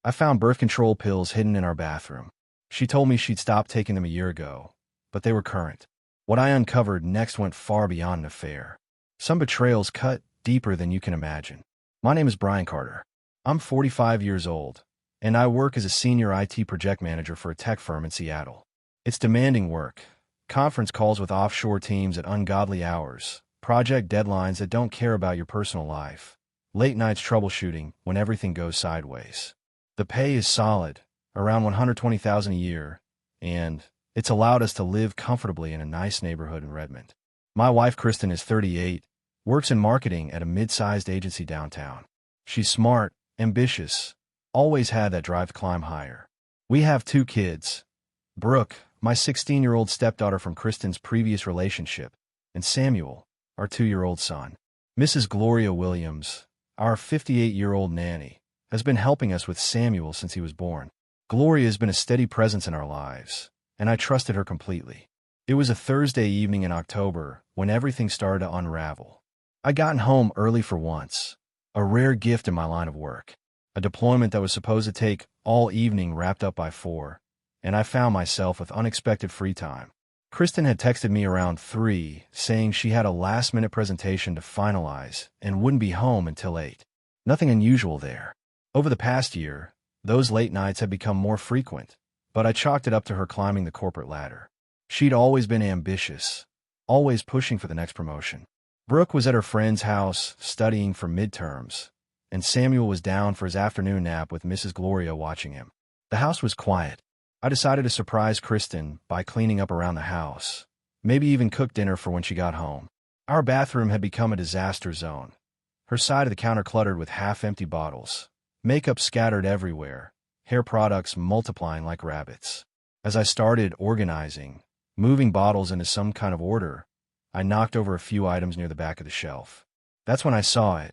I found birth control pills hidden in our bathroom. She told me she'd stopped taking them a year ago, but they were current. What I uncovered next went far beyond an affair. Some betrayals cut deeper than you can imagine. My name is Brian Carter. I'm 45 years old, and I work as a senior IT project manager for a tech firm in Seattle. It's demanding work. Conference calls with offshore teams at ungodly hours, project deadlines that don't care about your personal life, late nights troubleshooting when everything goes sideways. The pay is solid, around $120,000 a year, and it's allowed us to live comfortably in a nice neighborhood in Redmond. My wife, Kristen, is 38, works in marketing at a mid-sized agency downtown. She's smart, ambitious, always had that drive to climb higher. We have 2 kids, Brooke, my 16-year-old stepdaughter from Kristen's previous relationship, and Samuel, our 2-year-old son. Mrs. Gloria Williams, our 58-year-old nanny, has been helping us with Samuel since he was born. Gloria has been a steady presence in our lives, and I trusted her completely. It was a Thursday evening in October when everything started to unravel. I'd gotten home early for once, a rare gift in my line of work. A deployment that was supposed to take all evening wrapped up by 4, and I found myself with unexpected free time. Kristen had texted me around 3, saying she had a last-minute presentation to finalize and wouldn't be home until 8. Nothing unusual there. Over the past year, those late nights had become more frequent, but I chalked it up to her climbing the corporate ladder. She'd always been ambitious, always pushing for the next promotion. Brooke was at her friend's house studying for midterms, and Samuel was down for his afternoon nap with Mrs. Gloria watching him. The house was quiet. I decided to surprise Kristen by cleaning up around the house, maybe even cook dinner for when she got home. Our bathroom had become a disaster zone, her side of the counter cluttered with half-empty bottles, makeup scattered everywhere, hair products multiplying like rabbits. As I started organizing, moving bottles into some kind of order, I knocked over a few items near the back of the shelf. That's when I saw it.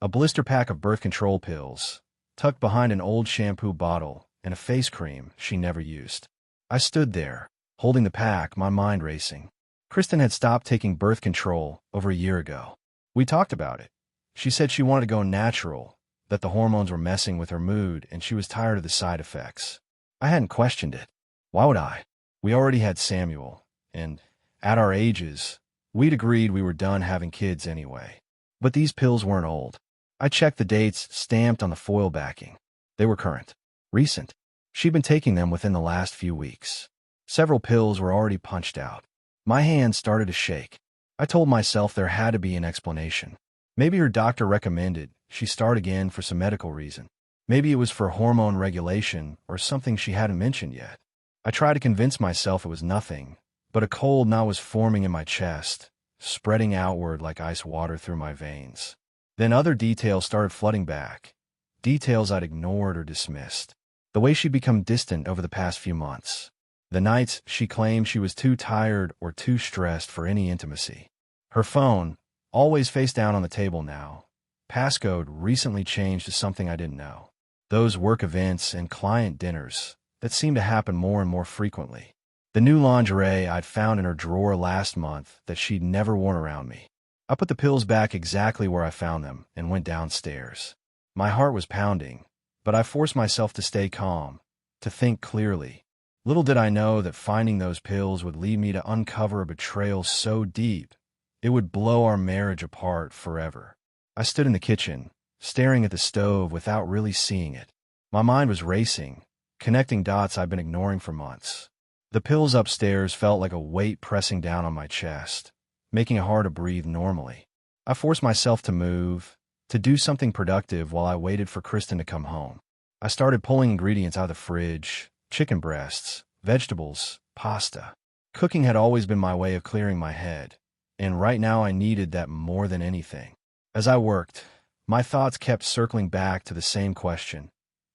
A blister pack of birth control pills, tucked behind an old shampoo bottle, and a face cream she never used. I stood there, holding the pack, my mind racing. Kristen had stopped taking birth control over a year ago. We talked about it. She said she wanted to go natural, that the hormones were messing with her mood and she was tired of the side effects. I hadn't questioned it. Why would I? We already had Samuel, and at our ages, we'd agreed we were done having kids anyway. But these pills weren't old. I checked the dates stamped on the foil backing. They were current. Recent. She'd been taking them within the last few weeks. Several pills were already punched out. My hands started to shake. I told myself there had to be an explanation. Maybe her doctor recommended she start again for some medical reason. Maybe it was for hormone regulation or something she hadn't mentioned yet. I tried to convince myself it was nothing, but a cold knot was forming in my chest, spreading outward like ice water through my veins. Then other details started flooding back, details I'd ignored or dismissed. The way she'd become distant over the past few months. The nights she claimed she was too tired or too stressed for any intimacy. Her phone, always face down on the table now, passcode recently changed to something I didn't know. Those work events and client dinners that seemed to happen more and more frequently. The new lingerie I'd found in her drawer last month that she'd never worn around me. I put the pills back exactly where I found them and went downstairs. My heart was pounding, but I forced myself to stay calm, to think clearly. Little did I know that finding those pills would lead me to uncover a betrayal so deep, it would blow our marriage apart forever. I stood in the kitchen, staring at the stove without really seeing it. My mind was racing, connecting dots I'd been ignoring for months. The pills upstairs felt like a weight pressing down on my chest, making it hard to breathe normally. I forced myself to move, to do something productive while I waited for Kristen to come home. I started pulling ingredients out of the fridge, chicken breasts, vegetables, pasta. Cooking had always been my way of clearing my head, and right now I needed that more than anything. As I worked, my thoughts kept circling back to the same question.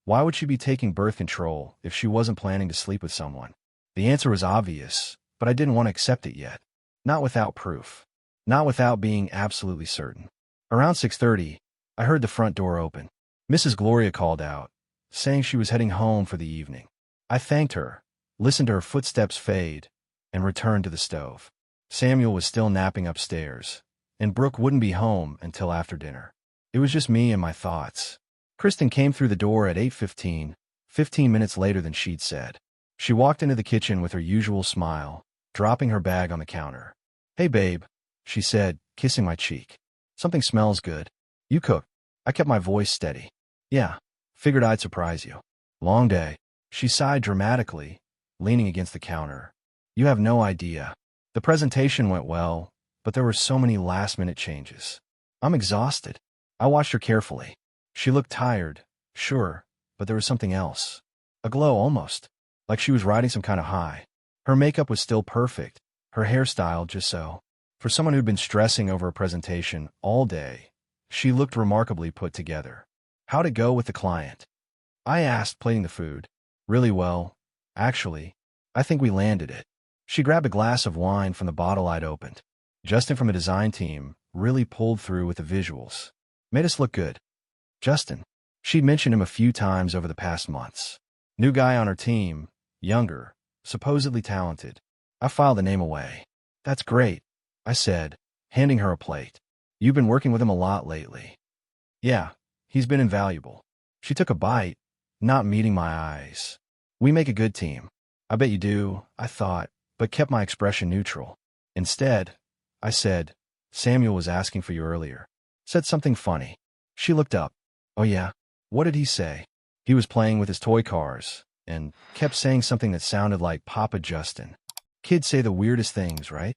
Why would she be taking birth control if she wasn't planning to sleep with someone? The answer was obvious, but I didn't want to accept it yet. Not without proof. Not without being absolutely certain. Around 6:30, I heard the front door open. Mrs. Gloria called out, saying she was heading home for the evening. I thanked her, listened to her footsteps fade, and returned to the stove. Samuel was still napping upstairs, and Brooke wouldn't be home until after dinner. It was just me and my thoughts. Kristen came through the door at 8:15, 15 minutes later than she'd said. She walked into the kitchen with her usual smile, dropping her bag on the counter. "Hey, babe," she said, kissing my cheek. "Something smells good. You cooked." I kept my voice steady. "Yeah, figured I'd surprise you. Long day." She sighed dramatically, leaning against the counter. "You have no idea. The presentation went well, but there were so many last-minute changes. I'm exhausted." I watched her carefully. She looked tired, sure, but there was something else. A glow almost, like she was riding some kind of high. Her makeup was still perfect, her hairstyle just so. For someone who'd been stressing over a presentation all day, she looked remarkably put together. "How'd it go with the client?" I asked, plating the food. "Really well, actually. I think we landed it." She grabbed a glass of wine from the bottle I'd opened. "Justin from the design team really pulled through with the visuals. Made us look good." Justin. She'd mentioned him a few times over the past months. New guy on her team, younger, supposedly talented. I filed the name away. "That's great," I said, handing her a plate. "You've been working with him a lot lately." "Yeah, he's been invaluable." She took a bite, not meeting my eyes. "We make a good team." "I bet you do," I thought, but kept my expression neutral. Instead, I said, "Samuel was asking for you earlier. Said something funny." She looked up. "Oh yeah? What did he say?" "He was playing with his toy cars, and kept saying something that sounded like Papa Justin." Kids say the weirdest things, right?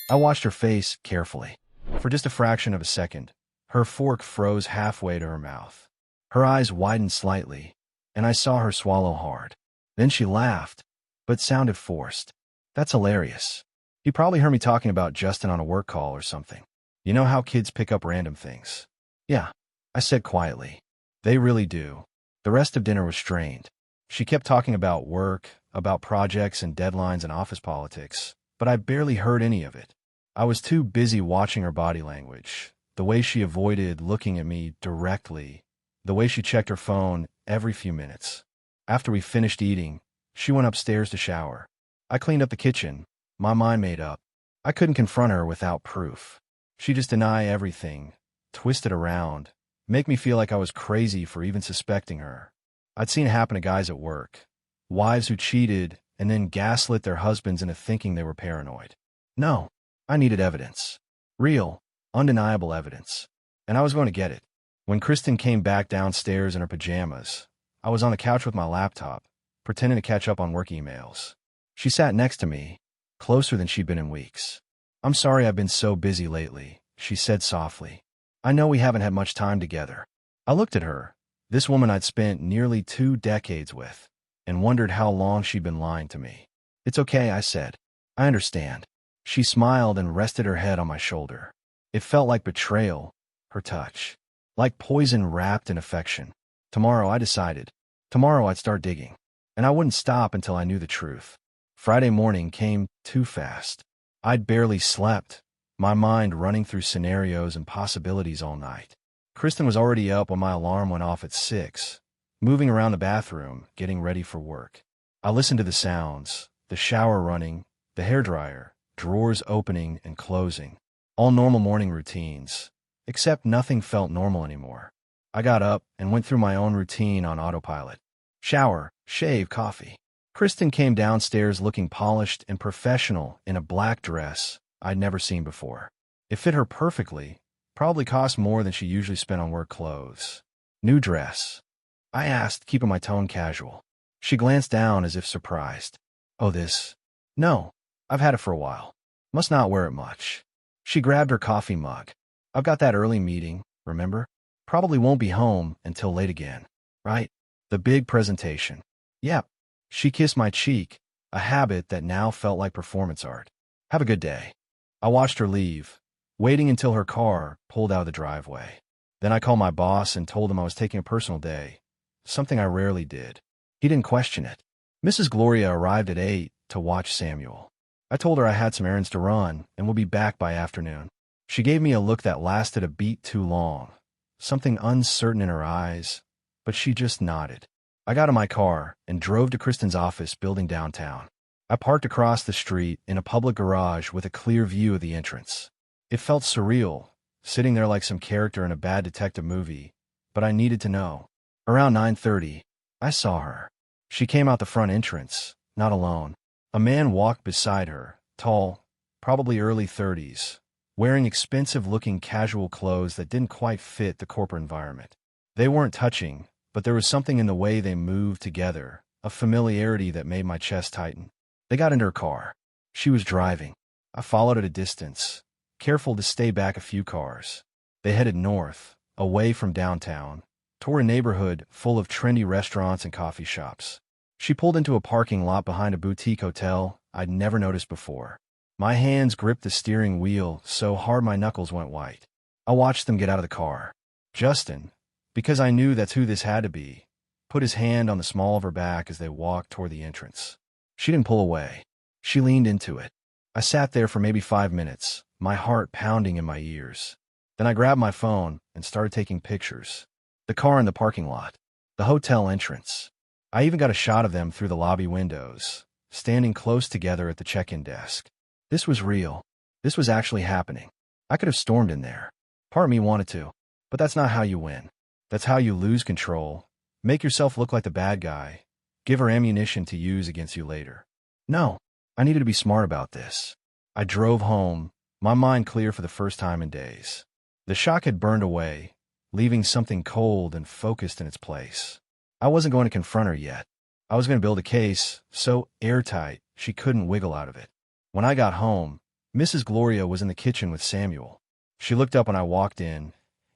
I watched her face carefully. For just a fraction of a second, her fork froze halfway to her mouth. Her eyes widened slightly, and I saw her swallow hard. Then she laughed, but sounded forced. "That's hilarious. He probably heard me talking about Justin on a work call or something. You know how kids pick up random things?" "Yeah," I said quietly. "They really do." The rest of dinner was strained. She kept talking about work, about projects and deadlines and office politics, but I barely heard any of it. I was too busy watching her body language, the way she avoided looking at me directly, the way she checked her phone every few minutes. After we finished eating, she went upstairs to shower. I cleaned up the kitchen, my mind made up. I couldn't confront her without proof. She'd just deny everything, twist it around, make me feel like I was crazy for even suspecting her. I'd seen it happen to guys at work. Wives who cheated and then gaslit their husbands into thinking they were paranoid. No, I needed evidence. Real, undeniable evidence. And I was going to get it. When Kristen came back downstairs in her pajamas, I was on the couch with my laptop, pretending to catch up on work emails. She sat next to me, closer than she'd been in weeks. "I'm sorry I've been so busy lately," she said softly. "I know we haven't had much time together." I looked at her, this woman I'd spent nearly 2 decades with, and wondered how long she'd been lying to me. "It's okay," I said. "I understand." She smiled and rested her head on my shoulder. It felt like betrayal, her touch, like poison wrapped in affection. Tomorrow, I decided. Tomorrow I'd start digging. And I wouldn't stop until I knew the truth. Friday morning came too fast. I'd barely slept, my mind running through scenarios and possibilities all night. Kristen was already up when my alarm went off at 6, moving around the bathroom, getting ready for work. I listened to the sounds, the shower running, the hairdryer, drawers opening and closing. All normal morning routines, except nothing felt normal anymore. I got up and went through my own routine on autopilot. Shower, shave, coffee. Kristen came downstairs looking polished and professional in a black dress I'd never seen before. It fit her perfectly, probably cost more than she usually spent on work clothes. "New dress?" I asked, keeping my tone casual. She glanced down as if surprised. "Oh, this? No, I've had it for a while. Must not wear it much." She grabbed her coffee mug. "I've got that early meeting, remember? Probably won't be home until late again, right? The big presentation." "Yep." She kissed my cheek, a habit that now felt like performance art. "Have a good day." I watched her leave, waiting until her car pulled out of the driveway. Then I called my boss and told him I was taking a personal day, something I rarely did. He didn't question it. Mrs. Gloria arrived at 8 to watch Samuel. I told her I had some errands to run and would be back by afternoon. She gave me a look that lasted a beat too long, something uncertain in her eyes, but she just nodded. I got in my car and drove to Kristen's office building downtown. I parked across the street in a public garage with a clear view of the entrance. It felt surreal, sitting there like some character in a bad detective movie, but I needed to know. Around 9:30, I saw her. She came out the front entrance, not alone. A man walked beside her, tall, probably early 30s, wearing expensive-looking casual clothes that didn't quite fit the corporate environment. They weren't touching, but there was something in the way they moved together, a familiarity that made my chest tighten. They got into her car. She was driving. I followed at a distance, careful to stay back a few cars. They headed north, away from downtown, toward a neighborhood full of trendy restaurants and coffee shops. She pulled into a parking lot behind a boutique hotel I'd never noticed before. My hands gripped the steering wheel so hard my knuckles went white. I watched them get out of the car. Justin, because I knew that's who this had to be, put his hand on the small of her back as they walked toward the entrance. She didn't pull away. She leaned into it. I sat there for maybe 5 minutes, my heart pounding in my ears. Then I grabbed my phone and started taking pictures. The car in the parking lot. The hotel entrance. I even got a shot of them through the lobby windows, standing close together at the check-in desk. This was real. This was actually happening. I could have stormed in there. Part of me wanted to. But that's not how you win. That's how you lose control, make yourself look like the bad guy, give her ammunition to use against you later. No, I needed to be smart about this. I drove home, my mind clear for the first time in days. The shock had burned away, leaving something cold and focused in its place. I wasn't going to confront her yet. I was going to build a case so airtight she couldn't wiggle out of it. When I got home, Mrs. Gloria was in the kitchen with Samuel. She looked up when I walked in,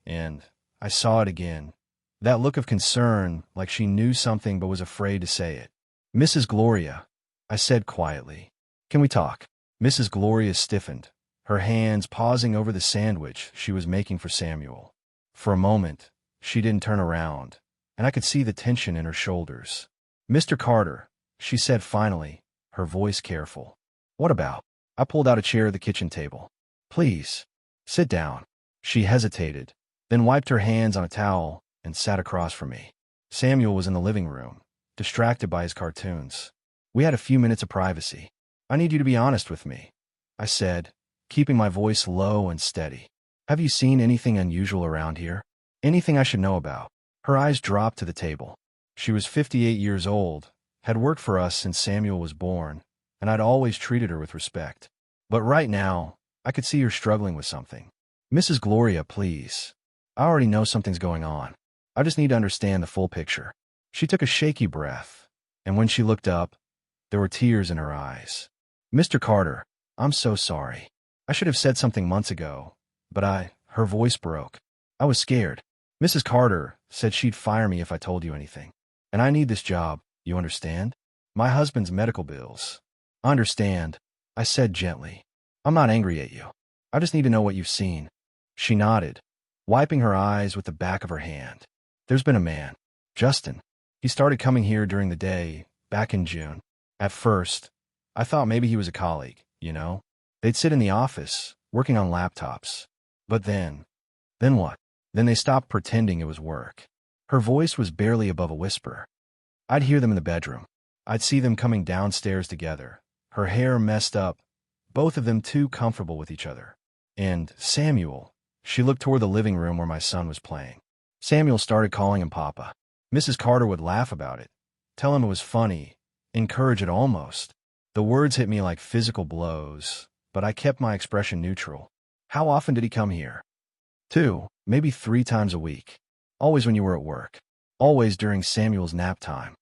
and I saw it again. That look of concern, like she knew something but was afraid to say it. Mrs. Gloria, I said quietly. Can we talk? Mrs. Gloria stiffened, her hands pausing over the sandwich she was making for Samuel. For a moment, she didn't turn around, and I could see the tension in her shoulders. Mr. Carter, she said finally, her voice careful. What about? I pulled out a chair at the kitchen table. Please, sit down. She hesitated, then wiped her hands on a towel and sat across from me. Samuel was in the living room, distracted by his cartoons. We had a few minutes of privacy. I need you to be honest with me, I said, keeping my voice low and steady. Have you seen anything unusual around here? Anything I should know about? Her eyes dropped to the table. She was 58 years old, had worked for us since Samuel was born, and I'd always treated her with respect. But right now, I could see her struggling with something. Mrs. Gloria, please. I already know something's going on. I just need to understand the full picture. She took a shaky breath, and when she looked up, there were tears in her eyes. Mr. Carter, I'm so sorry. I should have said something months ago, but her voice broke. I was scared. Mrs. Carter said she'd fire me if I told you anything. And I need this job, you understand? My husband's medical bills. I understand, I said gently. I'm not angry at you. I just need to know what you've seen. She nodded, wiping her eyes with the back of her hand. There's been a man, Justin. He started coming here during the day, back in June. At first, I thought maybe he was a colleague, you know? They'd sit in the office, working on laptops. But then what? Then they stopped pretending it was work. Her voice was barely above a whisper. I'd hear them in the bedroom. I'd see them coming downstairs together, her hair messed up, both of them too comfortable with each other. And Samuel, she looked toward the living room where my son was playing. Samuel started calling him Papa. Mrs. Carter would laugh about it, tell him it was funny, encourage it almost. The words hit me like physical blows, but I kept my expression neutral. How often did he come here? 2, maybe 3 times a week. Always when you were at work. Always during Samuel's nap time.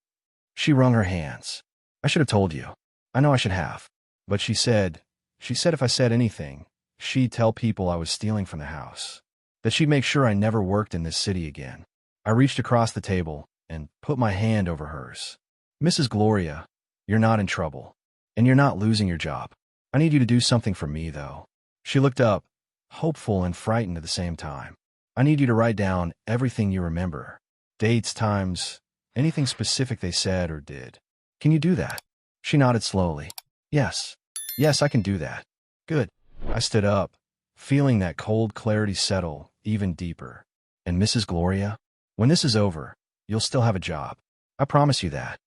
She wrung her hands. I should have told you. I know I should have. But she said if I said anything, she'd tell people I was stealing from the house. That she'd make sure I never worked in this city again. I reached across the table and put my hand over hers. Mrs. Gloria, you're not in trouble. And you're not losing your job. I need you to do something for me, though. She looked up, hopeful and frightened at the same time. I need you to write down everything you remember. Dates, times, anything specific they said or did. Can you do that? She nodded slowly. Yes, I can do that. Good. I stood up, feeling that cold clarity settle even deeper. And Mrs. Gloria, when this is over, you'll still have a job. I promise you that.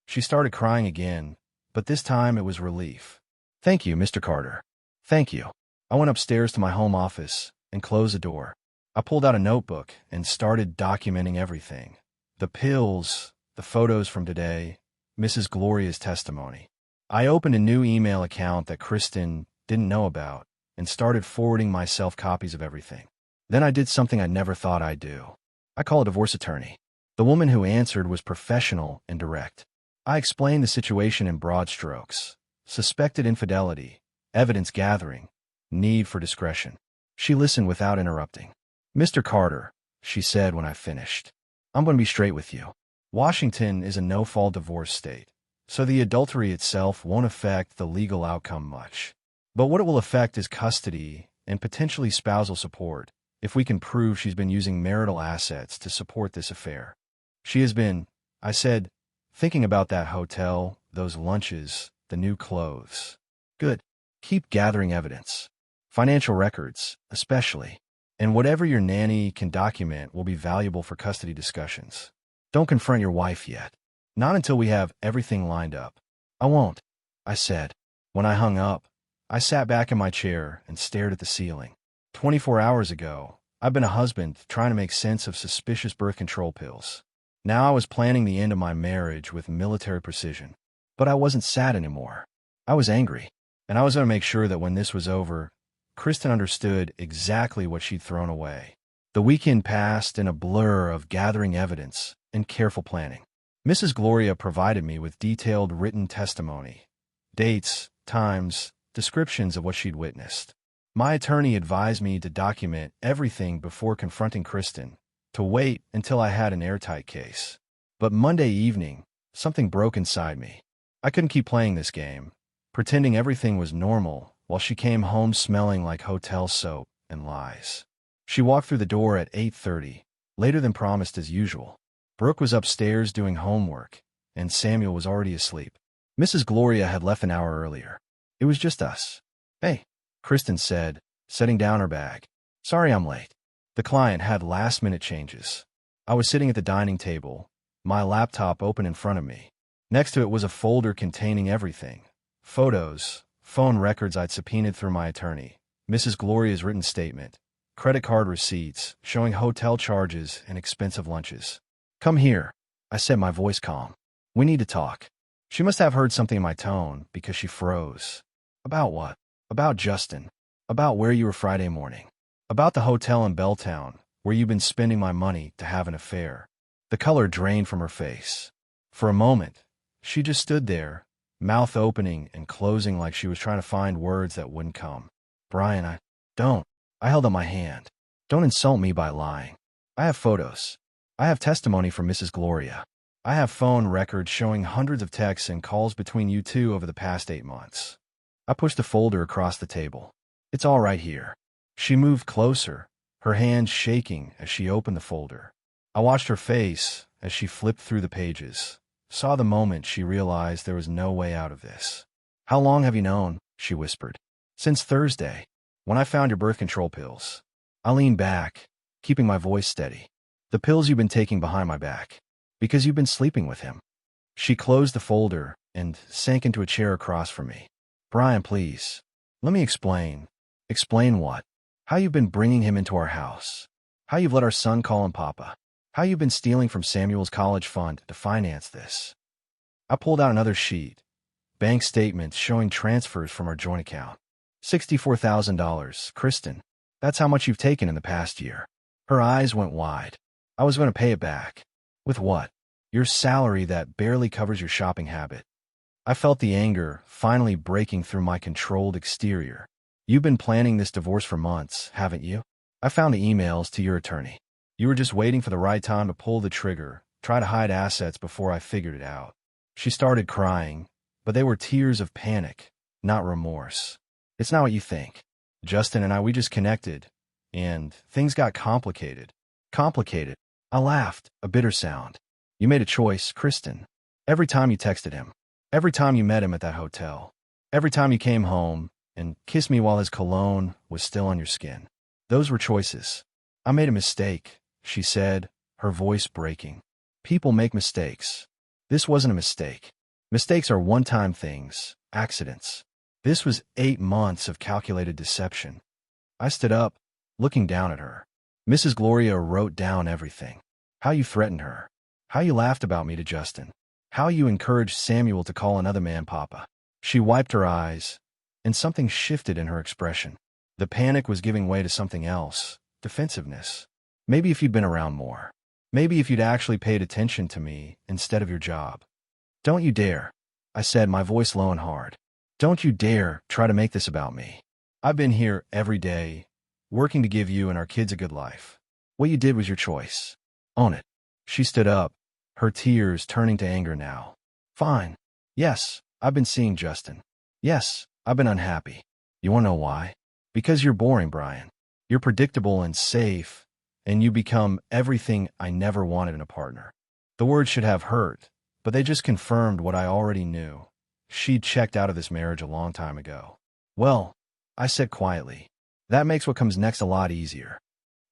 She started crying again, but this time it was relief. Thank you, Mr. Carter. Thank you. I went upstairs to my home office and closed the door. I pulled out a notebook and started documenting everything. The pills, the photos from today, Mrs. Gloria's testimony. I opened a new email account that Kristen didn't know about and started forwarding myself copies of everything. Then I did something I never thought I'd do. I called a divorce attorney. The woman who answered was professional and direct. I explained the situation in broad strokes: suspected infidelity, evidence gathering, need for discretion. She listened without interrupting. "Mr. Carter," she said when I finished, "I'm going to be straight with you. Washington is a no-fault divorce state, so the adultery itself won't affect the legal outcome much. But what it will affect is custody and potentially spousal support, if we can prove she's been using marital assets to support this affair. She has been," I said, "thinking about that hotel, those lunches, the new clothes." "Good. Keep gathering evidence. Financial records, especially. And whatever your nanny can document will be valuable for custody discussions. Don't confront your wife yet. Not until we have everything lined up." "I won't," I said. When I hung up, I sat back in my chair and stared at the ceiling. 24 hours ago, I'd been a husband trying to make sense of suspicious birth control pills. Now I was planning the end of my marriage with military precision. But I wasn't sad anymore. I was angry. And I was going to make sure that when this was over, Kristen understood exactly what she'd thrown away. The weekend passed in a blur of gathering evidence and careful planning. Mrs. Gloria provided me with detailed written testimony, dates, times, descriptions of what she'd witnessed. My attorney advised me to document everything before confronting Kristen, to wait until I had an airtight case. But Monday evening, something broke inside me. I couldn't keep playing this game, pretending everything was normal, while she came home smelling like hotel soap and lies. She walked through the door at 8:30, later than promised as usual. Brooke was upstairs doing homework, and Samuel was already asleep. Mrs. Gloria had left an hour earlier. It was just us. "Hey," Kristen said, setting down her bag. "Sorry I'm late." The client had last-minute changes. I was sitting at the dining table, my laptop open in front of me. Next to it was a folder containing everything: photos, phone records I'd subpoenaed through my attorney, Mrs. Gloria's written statement, credit card receipts showing hotel charges and expensive lunches. "Come here," I said, my voice calm. "We need to talk." She must have heard something in my tone because she froze. "About what?" "About Justin. About where you were Friday morning. About the hotel in Belltown, where you've been spending my money to have an affair." The color drained from her face. For a moment, she just stood there, mouth opening and closing like she was trying to find words that wouldn't come. "Brian, don't." I held up my hand. "Don't insult me by lying. I have photos. I have testimony from Mrs. Gloria. I have phone records showing hundreds of texts and calls between you two over the past 8 months." I pushed the folder across the table. "It's all right here." She moved closer, her hands shaking as she opened the folder. I watched her face as she flipped through the pages, saw the moment she realized there was no way out of this. "How long have you known?" she whispered. "Since Thursday, when I found your birth control pills." I leaned back, keeping my voice steady. "The pills you've been taking behind my back. Because you've been sleeping with him." She closed the folder and sank into a chair across from me. "Brian, please. Let me explain." "Explain what?" "How you've been bringing him into our house. How you've let our son call him Papa. How you've been stealing from Samuel's college fund to finance this." I pulled out another sheet. Bank statements showing transfers from our joint account. $64,000, Kristen. That's how much you've taken in the past year." Her eyes went wide. "I was going to pay it back." "With what?" "Your salary that barely covers your shopping habit." I felt the anger finally breaking through my controlled exterior. "You've been planning this divorce for months, haven't you? I found the emails to your attorney. You were just waiting for the right time to pull the trigger, try to hide assets before I figured it out." She started crying, but they were tears of panic, not remorse. "It's not what you think. Justin and we just connected, and things got complicated." "Complicated?" I laughed, a bitter sound. "You made a choice, Kristen. Every time you texted him. Every time you met him at that hotel. Every time you came home and kissed me while his cologne was still on your skin. Those were choices." "I made a mistake," she said, her voice breaking. "People make mistakes. This wasn't a mistake. Mistakes are one-time things, accidents. This was 8 months of calculated deception." I stood up, looking down at her. Mrs. Gloria wrote down everything. How you threatened her. How you laughed about me to Justin. How you encouraged Samuel to call another man Papa. She wiped her eyes, and something shifted in her expression. The panic was giving way to something else, defensiveness. Maybe if you'd been around more. Maybe if you'd actually paid attention to me instead of your job. Don't you dare, I said, my voice low and hard. Don't you dare try to make this about me. I've been here every day, working to give you and our kids a good life. What you did was your choice. Own it. She stood up, her tears turning to anger now. Fine. Yes, I've been seeing Justin. Yes, I've been unhappy. You want to know why? Because you're boring, Brian. You're predictable and safe, and you become everything I never wanted in a partner. The words should have hurt, but they just confirmed what I already knew. She'd checked out of this marriage a long time ago. Well, I said quietly, that makes what comes next a lot easier.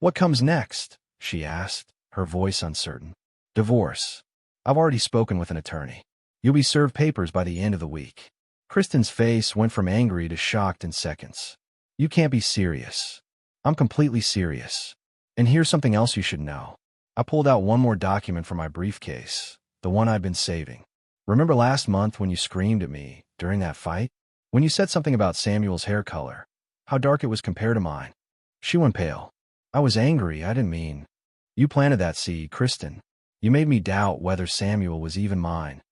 What comes next? She asked, her voice uncertain. Divorce. I've already spoken with an attorney. You'll be served papers by the end of the week. Kristen's face went from angry to shocked in seconds. You can't be serious. I'm completely serious. And here's something else you should know. I pulled out one more document from my briefcase, the one I'd been saving. Remember last month when you screamed at me during that fight? When you said something about Samuel's hair color, how dark it was compared to mine? She went pale. I was angry, I didn't mean. You planted that seed, Kristen. You made me doubt whether Samuel was even mine.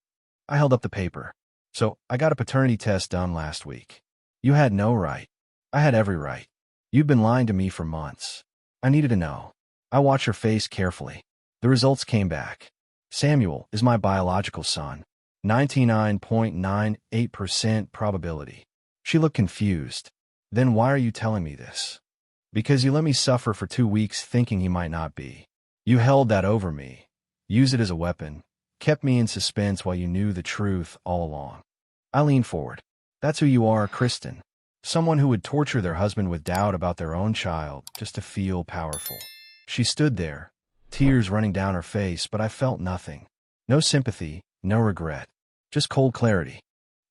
I held up the paper. So, I got a paternity test done last week. You had no right. I had every right. You'd been lying to me for months. I needed to know. I watched her face carefully. The results came back. Samuel is my biological son. 99.98% probability. She looked confused. Then why are you telling me this? Because you let me suffer for 2 weeks thinking he might not be. You held that over me, used it as a weapon, kept me in suspense while you knew the truth all along. I leaned forward. That's who you are, Kristen. Someone who would torture their husband with doubt about their own child just to feel powerful. She stood there, tears running down her face, but I felt nothing. No sympathy, no regret. Just cold clarity.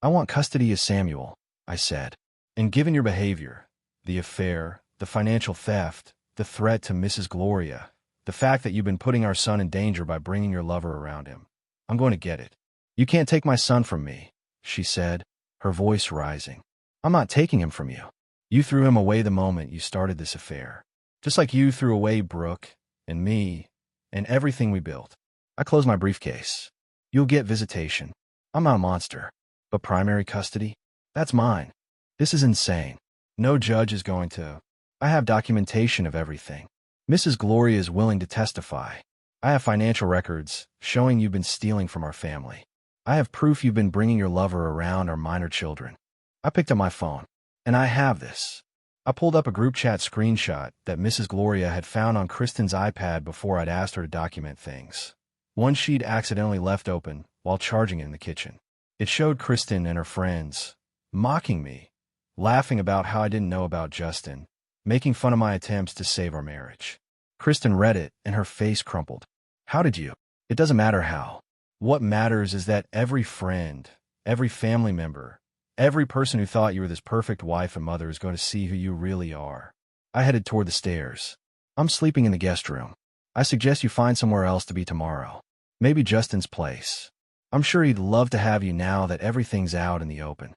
I want custody of Samuel, I said. And given your behavior, the affair, the financial theft, the threat to Mrs. Gloria, the fact that you've been putting our son in danger by bringing your lover around him, I'm going to get it. You can't take my son from me, she said, her voice rising. I'm not taking him from you. You threw him away the moment you started this affair. Just like you threw away Brooke, and me, and everything we built. I closed my briefcase. You'll get visitation. I'm not a monster. But primary custody? That's mine. This is insane. No judge is going to. I have documentation of everything. Mrs. Gloria is willing to testify. I have financial records showing you've been stealing from our family. I have proof you've been bringing your lover around our minor children. I picked up my phone, and I have this. I pulled up a group chat screenshot that Mrs. Gloria had found on Kristen's iPad before I'd asked her to document things. One she'd accidentally left open while charging it in the kitchen. It showed Kristen and her friends, mocking me, laughing about how I didn't know about Justin, making fun of my attempts to save our marriage. Kristen read it, and her face crumpled. How did you? It doesn't matter how. What matters is that every friend, every family member, every person who thought you were this perfect wife and mother is going to see who you really are. I headed toward the stairs. I'm sleeping in the guest room. I suggest you find somewhere else to be tomorrow. Maybe Justin's place. I'm sure he'd love to have you now that everything's out in the open.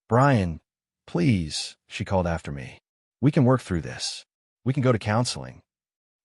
Brian, please, she called after me. We can work through this. We can go to counseling.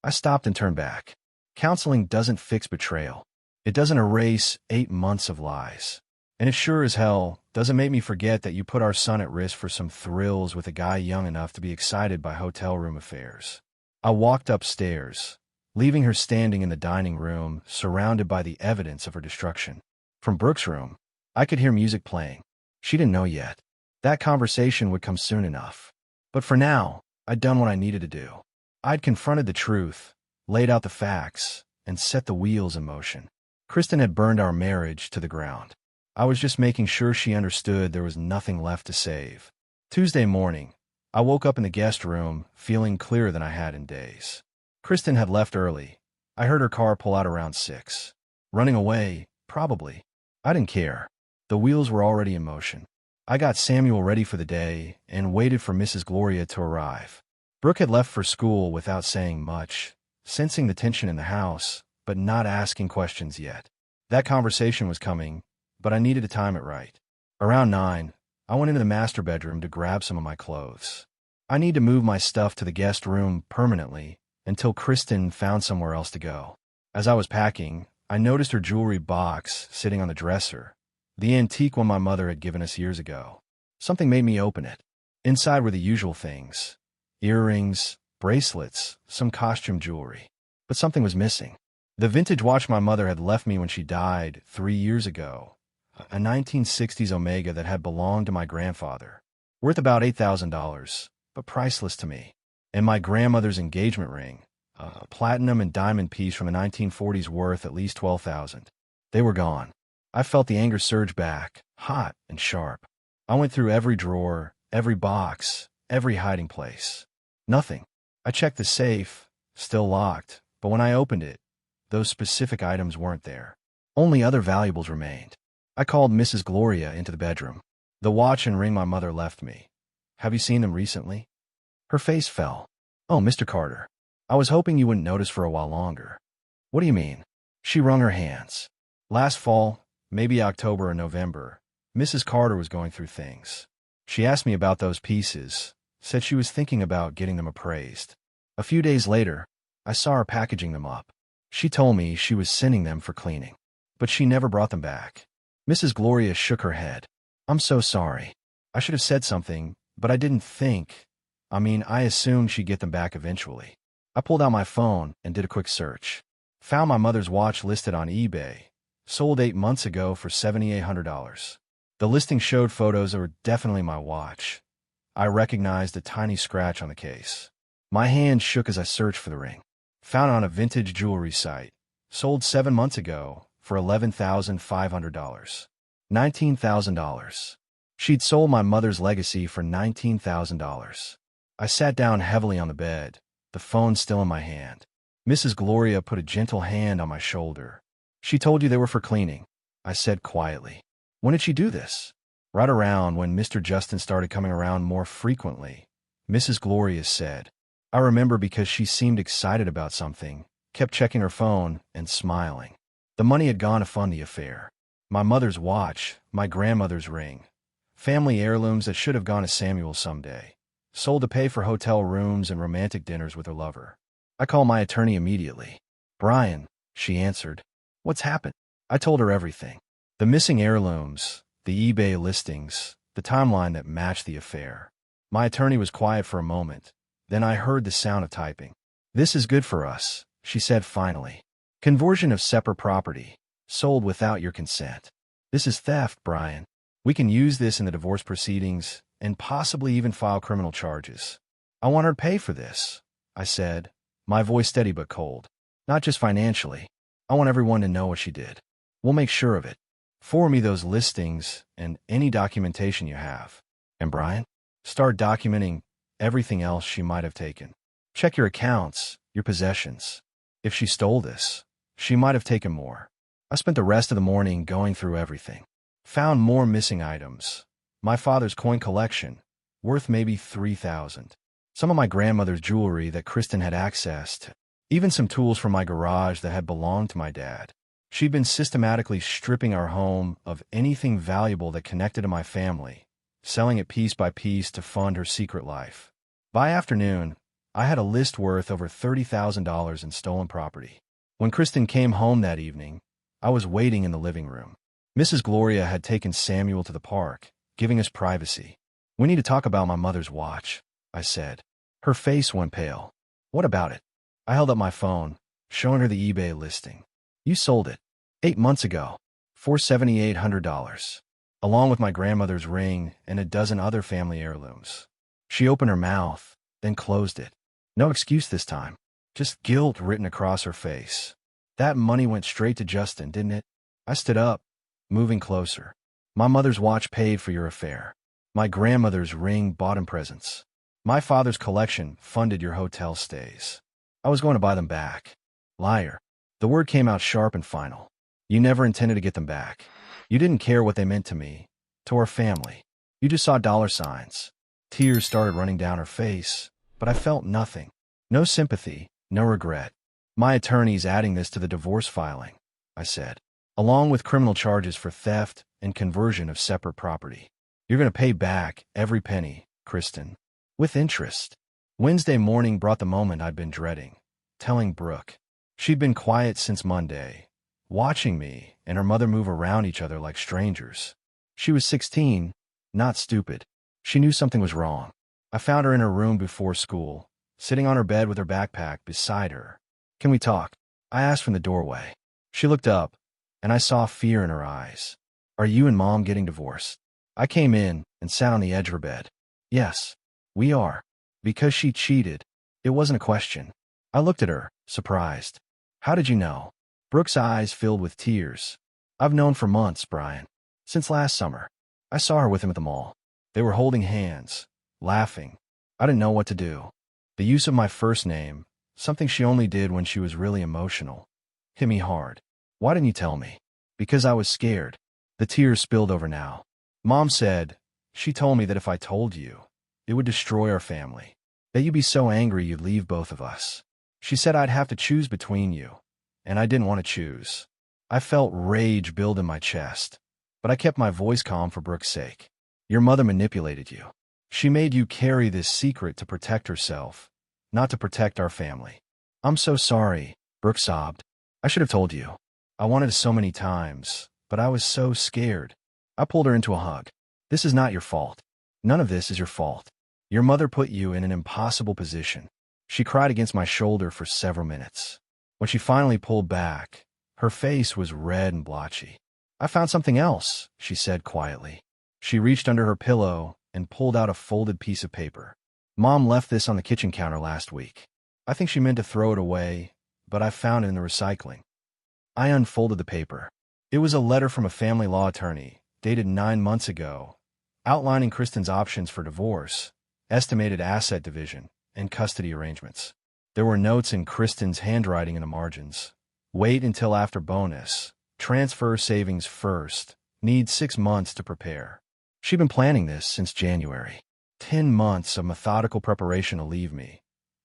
I stopped and turned back. Counseling doesn't fix betrayal. It doesn't erase 8 months of lies. And it sure as hell doesn't make me forget that you put our son at risk for some thrills with a guy young enough to be excited by hotel room affairs. I walked upstairs, leaving her standing in the dining room, surrounded by the evidence of her destruction. From Brooke's room, I could hear music playing. She didn't know yet. That conversation would come soon enough. But for now, I'd done what I needed to do. I'd confronted the truth, laid out the facts, and set the wheels in motion. Kristen had burned our marriage to the ground. I was just making sure she understood there was nothing left to save. Tuesday morning, I woke up in the guest room, feeling clearer than I had in days. Kristen had left early. I heard her car pull out around 6. Running away, probably. I didn't care. The wheels were already in motion. I got Samuel ready for the day and waited for Mrs. Gloria to arrive. Brooke had left for school without saying much, sensing the tension in the house, but not asking questions yet. That conversation was coming, but I needed to time it right. Around 9, I went into the master bedroom to grab some of my clothes. I need to move my stuff to the guest room permanently until Kristen found somewhere else to go. As I was packing, I noticed her jewelry box sitting on the dresser, the antique one my mother had given us years ago. Something made me open it. Inside were the usual things: earrings, bracelets, some costume jewelry. But something was missing. The vintage watch my mother had left me when she died 3 years ago, a 1960s Omega that had belonged to my grandfather, worth about $8,000, but priceless to me. And my grandmother's engagement ring, a platinum and diamond piece from the 1940s worth at least $12,000. They were gone. I felt the anger surge back, hot and sharp. I went through every drawer, every box, every hiding place. Nothing. I checked the safe, still locked, but when I opened it, those specific items weren't there. Only other valuables remained. I called Mrs. Gloria into the bedroom. The watch and ring my mother left me. Have you seen them recently? Her face fell. Oh, Mr. Carter. I was hoping you wouldn't notice for a while longer. What do you mean? She wrung her hands. Last fall, maybe October or November, Mrs. Carter was going through things. She asked me about those pieces, said she was thinking about getting them appraised. A few days later, I saw her packaging them up. She told me she was sending them for cleaning, but she never brought them back. Mrs. Gloria shook her head. I'm so sorry. I should have said something, but I didn't think. I assumed she'd get them back eventually. I pulled out my phone and did a quick search. Found my mother's watch listed on eBay, sold 8 months ago for $7,800. The listing showed photos that were definitely my watch. I recognized a tiny scratch on the case. My hand shook as I searched for the ring. Found it on a vintage jewelry site. Sold 7 months ago for $11,500. $19,000. She'd sold my mother's legacy for $19,000. I sat down heavily on the bed, the phone still in my hand. Mrs. Gloria put a gentle hand on my shoulder. She told you they were for cleaning, I said quietly. When did she do this? Right around when Mr. Justin started coming around more frequently, Mrs. Gloria said. I remember because she seemed excited about something, kept checking her phone and smiling. The money had gone to fund the affair. My mother's watch, my grandmother's ring, family heirlooms that should have gone to Samuel someday, sold to pay for hotel rooms and romantic dinners with her lover. I called my attorney immediately. Brian, she answered. What's happened? I told her everything. The missing heirlooms, the eBay listings, the timeline that matched the affair. My attorney was quiet for a moment. Then I heard the sound of typing. This is good for us, she said finally. Conversion of separate property, sold without your consent. This is theft, Brian. We can use this in the divorce proceedings and possibly even file criminal charges. I want her to pay for this, I said, my voice steady but cold. Not just financially. I want everyone to know what she did. We'll make sure of it. Forward me those listings and any documentation you have. And Brian, start documenting everything else she might have taken. Check your accounts, your possessions. If she stole this, she might have taken more. I spent the rest of the morning going through everything. Found more missing items. My father's coin collection, worth maybe $3,000. Some of my grandmother's jewelry that Kristen had accessed. Even some tools from my garage that had belonged to my dad. She'd been systematically stripping our home of anything valuable that connected to my family, selling it piece by piece to fund her secret life. By afternoon, I had a list worth over $30,000 in stolen property. When Kristen came home that evening, I was waiting in the living room. Mrs. Gloria had taken Samuel to the park, giving us privacy. We need to talk about my mother's watch, I said. Her face went pale. What about it? I held up my phone, showing her the eBay listing. You sold it 8 months ago for $7,800, along with my grandmother's ring and a dozen other family heirlooms. She opened her mouth, then closed it. No excuse this time, just guilt written across her face. That money went straight to Justin, didn't it? I stood up, moving closer. My mother's watch paid for your affair. My grandmother's ring bought him presents. My father's collection funded your hotel stays. I was going to buy them back. Liar. The word came out sharp and final. You never intended to get them back. You didn't care what they meant to me, to our family. You just saw dollar signs. Tears started running down her face, but but I felt nothing. No sympathy, no regret. My attorney's adding this to the divorce filing, I said, along with criminal charges for theft and conversion of separate property. You're going to pay back every penny, Kristen, with interest. Wednesday morning brought the moment I'd been dreading, telling Brooke. She'd been quiet since Monday, watching me and her mother move around each other like strangers. She was 16, not stupid. She knew something was wrong. I found her in her room before school, sitting on her bed with her backpack beside her. Can we talk? I asked from the doorway. She looked up, and I saw fear in her eyes. Are you and Mom getting divorced? I came in and sat on the edge of her bed. Yes, we are. Because she cheated. It wasn't a question. I looked at her, surprised. How did you know? Brooke's eyes filled with tears. I've known for months, Brian. Since last summer. I saw her with him at the mall. They were holding hands, laughing. I didn't know what to do. The use of my first name, something she only did when she was really emotional, hit me hard. Why didn't you tell me? Because I was scared. The tears spilled over now. Mom said, she told me that if I told you, it would destroy our family. That you'd be so angry you'd leave both of us. She said I'd have to choose between you, and I didn't want to choose. I felt rage build in my chest, but I kept my voice calm for Brooke's sake. Your mother manipulated you. She made you carry this secret to protect herself, not to protect our family. I'm so sorry, Brooke sobbed. I should have told you. I wanted so many times, but I was so scared. I pulled her into a hug. This is not your fault. None of this is your fault. Your mother put you in an impossible position. She cried against my shoulder for several minutes. When she finally pulled back, her face was red and blotchy. I found something else, she said quietly. She reached under her pillow and pulled out a folded piece of paper. Mom left this on the kitchen counter last week. I think she meant to throw it away, but I found it in the recycling. I unfolded the paper. It was a letter from a family law attorney, dated 9 months ago, outlining Kristen's options for divorce, estimated asset division, and custody arrangements. There were notes in Kristen's handwriting in the margins. Wait until after bonus. Transfer savings first. Need 6 months to prepare. She'd been planning this since January. 10 months of methodical preparation to leave me,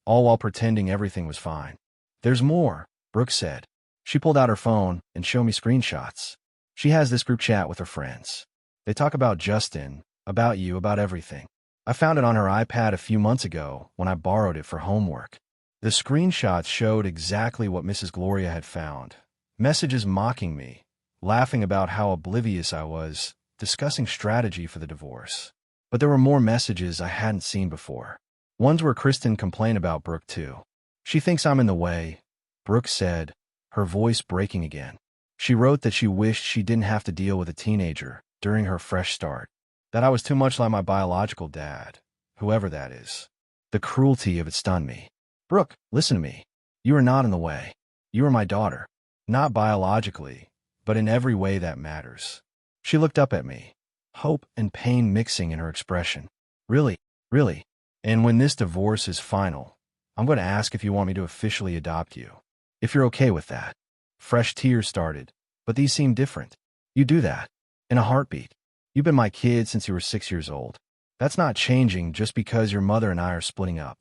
all while pretending everything was fine. There's more, Brooke said. She pulled out her phone and showed me screenshots. She has this group chat with her friends. They talk about Justin, about you, about everything. I found it on her iPad a few months ago when I borrowed it for homework. The screenshots showed exactly what Mrs. Gloria had found. Messages mocking me, laughing about how oblivious I was, discussing strategy for the divorce. But there were more messages I hadn't seen before. Ones where Kristen complained about Brooke too. She thinks I'm in the way, Brooke said, her voice breaking again. She wrote that she wished she didn't have to deal with a teenager during her fresh start. That I was too much like my biological dad, whoever that is. The cruelty of it stunned me. Brooke, listen to me. You are not in the way. You are my daughter. Not biologically, but in every way that matters. She looked up at me, hope and pain mixing in her expression. Really, really. And when this divorce is final, I'm going to ask if you want me to officially adopt you. If you're okay with that. Fresh tears started, but these seem different. You do that. In a heartbeat. You've been my kid since you were 6 years old. That's not changing just because your mother and I are splitting up.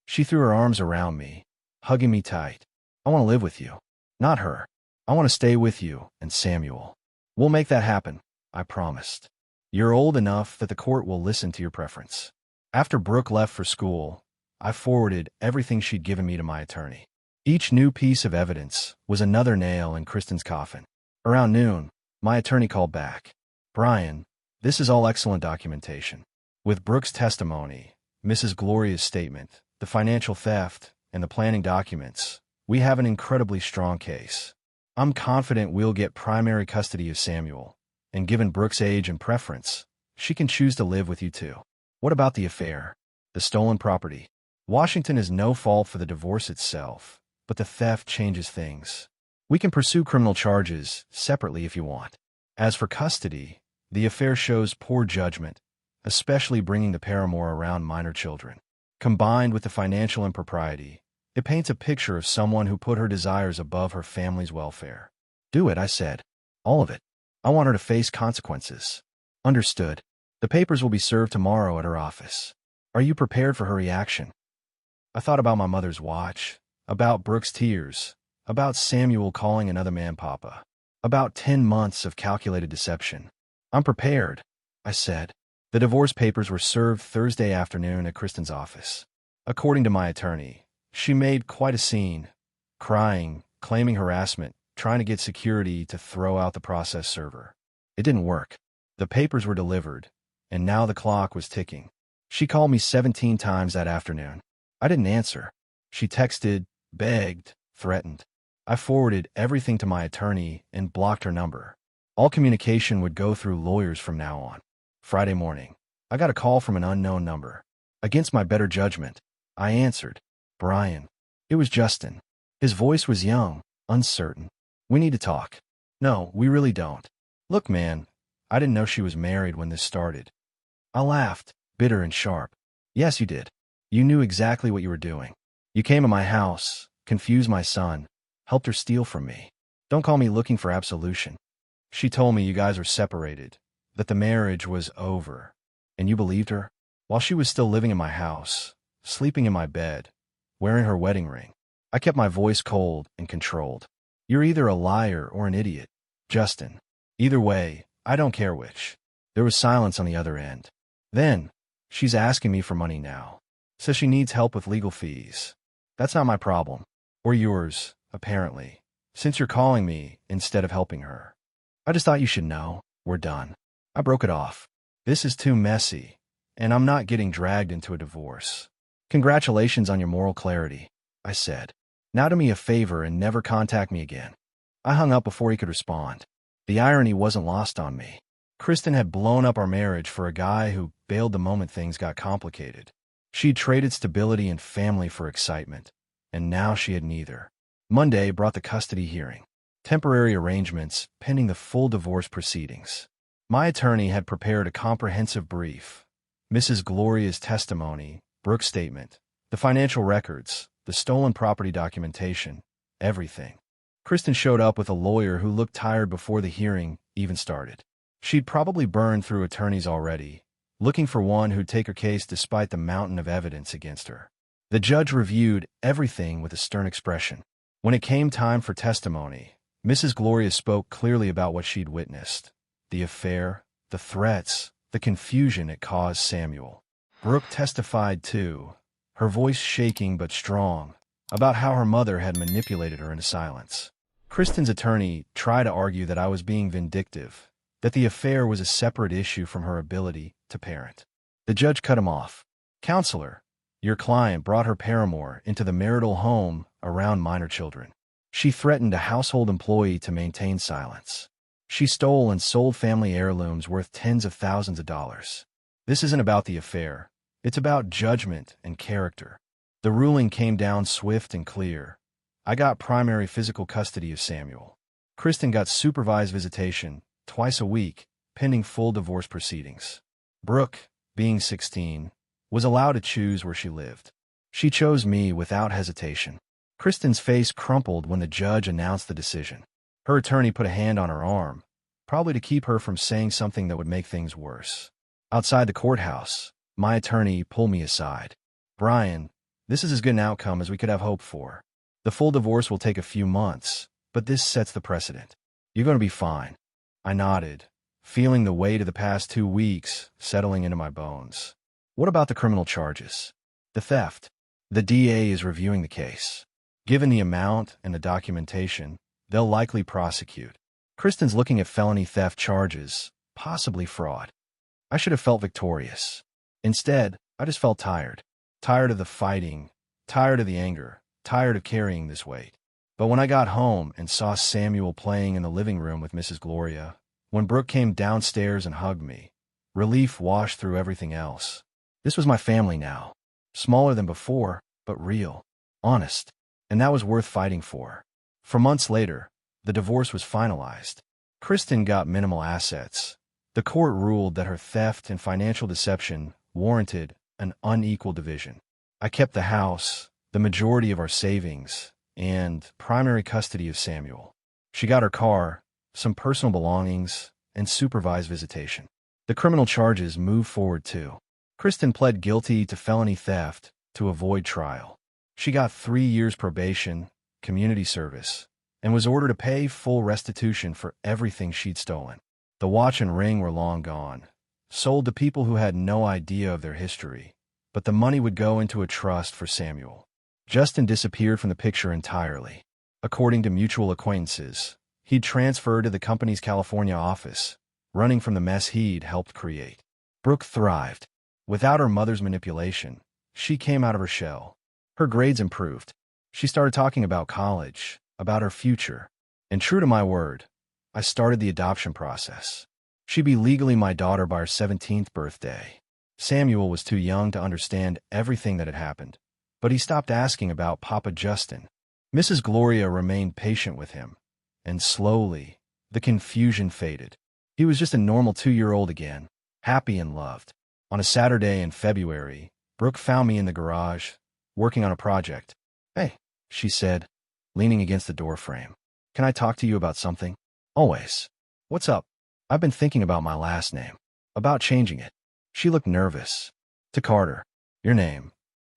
She threw her arms around me, hugging me tight. I want to live with you. Not her. I want to stay with you and Samuel. We'll make that happen, I promised. You're old enough that the court will listen to your preference. After Brooke left for school, I forwarded everything she'd given me to my attorney. Each new piece of evidence was another nail in Kristen's coffin. Around noon, my attorney called back. Brian, this is all excellent documentation. With Brooke's testimony, Mrs. Gloria's statement, the financial theft, and the planning documents, we have an incredibly strong case. I'm confident we'll get primary custody of Samuel, and given Brooke's age and preference, she can choose to live with you too. What about the affair? The stolen property? Washington is no fault for the divorce itself, but the theft changes things. We can pursue criminal charges separately if you want. As for custody, the affair shows poor judgment, especially bringing the paramour around minor children. Combined with the financial impropriety, it paints a picture of someone who put her desires above her family's welfare. Do it, I said. All of it. I want her to face consequences. Understood. The papers will be served tomorrow at her office. Are you prepared for her reaction? I thought about my mother's watch, about Brooke's tears, about Samuel calling another man Papa, about 10 months of calculated deception. I'm prepared, I said. The divorce papers were served Thursday afternoon at Kristen's office. According to my attorney, she made quite a scene, crying, claiming harassment, trying to get security to throw out the process server. It didn't work. The papers were delivered, and now the clock was ticking. She called me 17 times that afternoon. I didn't answer. She texted, begged, threatened. I forwarded everything to my attorney and blocked her number. All communication would go through lawyers from now on. Friday morning, I got a call from an unknown number. Against my better judgment, I answered. Brian. It was Justin. His voice was young, uncertain. We need to talk. No, we really don't. Look, man, I didn't know she was married when this started. I laughed, bitter and sharp. Yes, you did. You knew exactly what you were doing. You came to my house, confused my son, helped her steal from me. Don't call me looking for absolution. She told me you guys were separated, that the marriage was over. And you believed her? While she was still living in my house, sleeping in my bed, wearing her wedding ring. I kept my voice cold and controlled. You're either a liar or an idiot, Justin. Either way, I don't care which. There was silence on the other end. Then, she's asking me for money now. Says she needs help with legal fees. That's not my problem. Or yours, apparently, since you're calling me instead of helping her. I just thought you should know. We're done. I broke it off. This is too messy, and I'm not getting dragged into a divorce. Congratulations on your moral clarity, I said. Now do me a favor and never contact me again. I hung up before he could respond. The irony wasn't lost on me. Kristen had blown up our marriage for a guy who bailed the moment things got complicated. She'd traded stability and family for excitement, and now she had neither. Monday brought the custody hearing. Temporary arrangements pending the full divorce proceedings. My attorney had prepared a comprehensive brief. Mrs. Gloria's testimony, Brooke's statement, the financial records, the stolen property documentation, everything. Kristen showed up with a lawyer who looked tired before the hearing even started. She'd probably burned through attorneys already, looking for one who'd take her case despite the mountain of evidence against her. The judge reviewed everything with a stern expression. When it came time for testimony, Mrs. Gloria spoke clearly about what she'd witnessed. The affair, the threats, the confusion it caused Samuel. Brooke testified too, her voice shaking but strong, about how her mother had manipulated her into silence. Kristen's attorney tried to argue that I was being vindictive, that the affair was a separate issue from her ability to parent. The judge cut him off. Counselor, your client brought her paramour into the marital home around minor children. She threatened a household employee to maintain silence. She stole and sold family heirlooms worth tens of thousands of dollars. This isn't about the affair. It's about judgment and character. The ruling came down swift and clear. I got primary physical custody of Samuel. Kristen got supervised visitation twice a week, pending full divorce proceedings. Brooke, being 16, was allowed to choose where she lived. She chose me without hesitation. Kristen's face crumpled when the judge announced the decision. Her attorney put a hand on her arm, probably to keep her from saying something that would make things worse. Outside the courthouse, my attorney pulled me aside. Brian, this is as good an outcome as we could have hoped for. The full divorce will take a few months, but this sets the precedent. You're going to be fine. I nodded, feeling the weight of the past 2 weeks settling into my bones. What about the criminal charges? The theft? The DA is reviewing the case. Given the amount and the documentation, they'll likely prosecute. Kristen's looking at felony theft charges, possibly fraud. I should have felt victorious. Instead, I just felt tired. Tired of the fighting, tired of the anger, tired of carrying this weight. But when I got home and saw Samuel playing in the living room with Mrs. Gloria, when Brooke came downstairs and hugged me, relief washed through everything else. This was my family now. Smaller than before, but real, honest. And that was worth fighting for. For months later, the divorce was finalized. Kristen got minimal assets. The court ruled that her theft and financial deception warranted an unequal division. I kept the house, the majority of our savings, and primary custody of Samuel. She got her car, some personal belongings, and supervised visitation. The criminal charges moved forward too. Kristen pled guilty to felony theft to avoid trial. She got 3 years probation, community service, and was ordered to pay full restitution for everything she'd stolen. The watch and ring were long gone, sold to people who had no idea of their history, but the money would go into a trust for Samuel. Justin disappeared from the picture entirely. According to mutual acquaintances, he'd transferred to the company's California office, running from the mess he'd helped create. Brooke thrived. Without her mother's manipulation, she came out of her shell. Her grades improved. She started talking about college, about her future. And true to my word, I started the adoption process. She'd be legally my daughter by her 17th birthday. Samuel was too young to understand everything that had happened, but he stopped asking about Papa Justin. Mrs. Gloria remained patient with him, and slowly, the confusion faded. He was just a normal 2-year-old again, happy and loved. On a Saturday in February, Brooke found me in the garage, working on a project. "Hey," she said, leaning against the doorframe. "Can I talk to you about something?" "Always." "What's up?" "I've been thinking about my last name, about changing it." She looked nervous. "To Carter. Your name."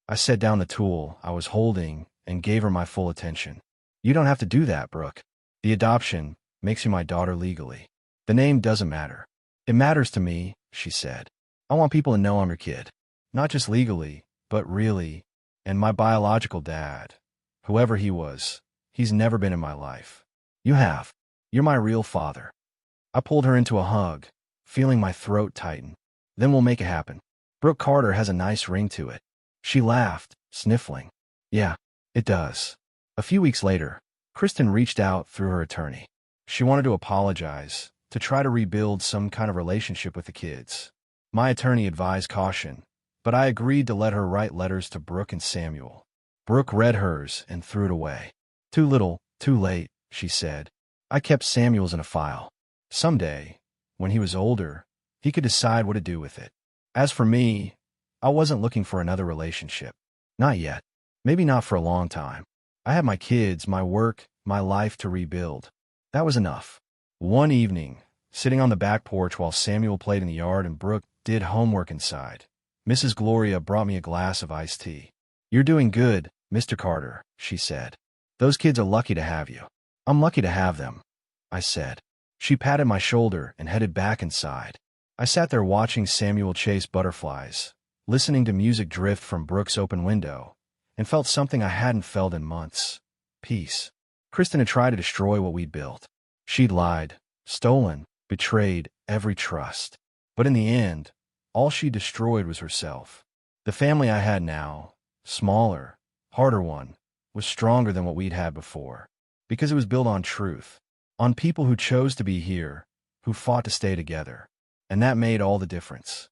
I set down the tool I was holding and gave her my full attention. "You don't have to do that, Brooke. The adoption makes you my daughter legally. The name doesn't matter." "It matters to me," she said. "I want people to know I'm your kid. Not just legally, but really. And my biological dad, whoever he was, he's never been in my life. You have. You're my real father." I pulled her into a hug, feeling my throat tighten. "Then we'll make it happen. Brooke Carter has a nice ring to it." She laughed, sniffling. "Yeah, it does." A few weeks later, Kristen reached out through her attorney. She wanted to apologize, to try to rebuild some kind of relationship with the kids. My attorney advised caution, but I agreed to let her write letters to Brooke and Samuel. Brooke read hers and threw it away. "Too little, too late," she said. I kept Samuel's in a file. Someday, when he was older, he could decide what to do with it. As for me, I wasn't looking for another relationship. Not yet. Maybe not for a long time. I had my kids, my work, my life to rebuild. That was enough. One evening, sitting on the back porch while Samuel played in the yard and Brooke did homework inside, Mrs. Gloria brought me a glass of iced tea. "You're doing good, Mr. Carter," she said. "Those kids are lucky to have you." "I'm lucky to have them," I said. She patted my shoulder and headed back inside. I sat there watching Samuel chase butterflies, listening to music drift from Brooke's open window, and felt something I hadn't felt in months. Peace. Kristen had tried to destroy what we'd built. She'd lied, stolen, betrayed every trust. But in the end, all she destroyed was herself. The family I had now, smaller, harder one, was stronger than what we'd had before, because it was built on truth, on people who chose to be here, who fought to stay together. And that made all the difference.